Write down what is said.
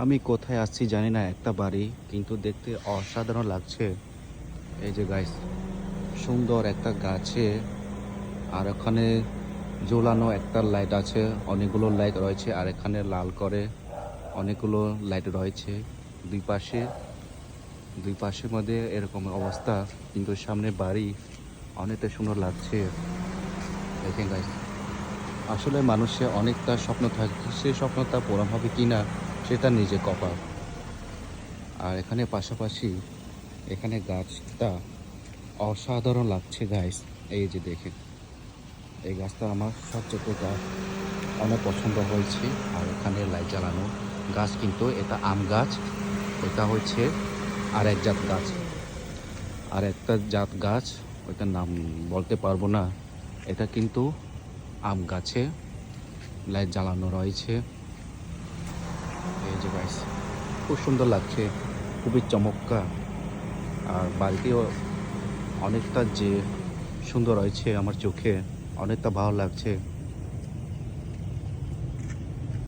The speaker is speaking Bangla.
আমি কোথায় আসছি জানি না, একটা বাড়ি কিন্তু দেখতে অসাধারণ লাগছে। এই যে গাইস, সুন্দর একটা গাছে, আর ওখানে ঝোলানো একটা লাইট আছে, অনেকগুলো লাইট রয়েছে, আর এখানে লাল করে অনেকগুলো লাইট রয়েছে দুই পাশে। দুই পাশের মধ্যে এরকম অবস্থা, কিন্তু সামনে বাড়ি অনেকটা সুন্দর লাগছে। দেখেন গাইস, আসলে মানুষের অনেকটা স্বপ্ন থাকে, সেই স্বপ্নটা পূরণ হবে কিনা সেটা নিজে কপাল। আর এখানে পাশাপাশি এখানে গাছটা অসাধারণ লাগছে গাইস। এই যে দেখেন, এই গাছটা আমার সবচেয়ে অনেক পছন্দ হয়েছে। আর এখানে লাইট জ্বালানো গাছ, কিন্তু এটা আম গাছ। এটা হচ্ছে আর এক জাত গাছ, আর একটা জাত গাছ, ওইটার নাম বলতে পারবো না। এটা কিন্তু আম গাছে লাইট জ্বালানো রয়েছে। এই যে গাইস, খুব সুন্দর লাগছে, খুবই চমৎকার। আর বাড়িটিও অনেকটা যে সুন্দর হয়েছে, আমার চোখে অনেকটা ভালো লাগছে।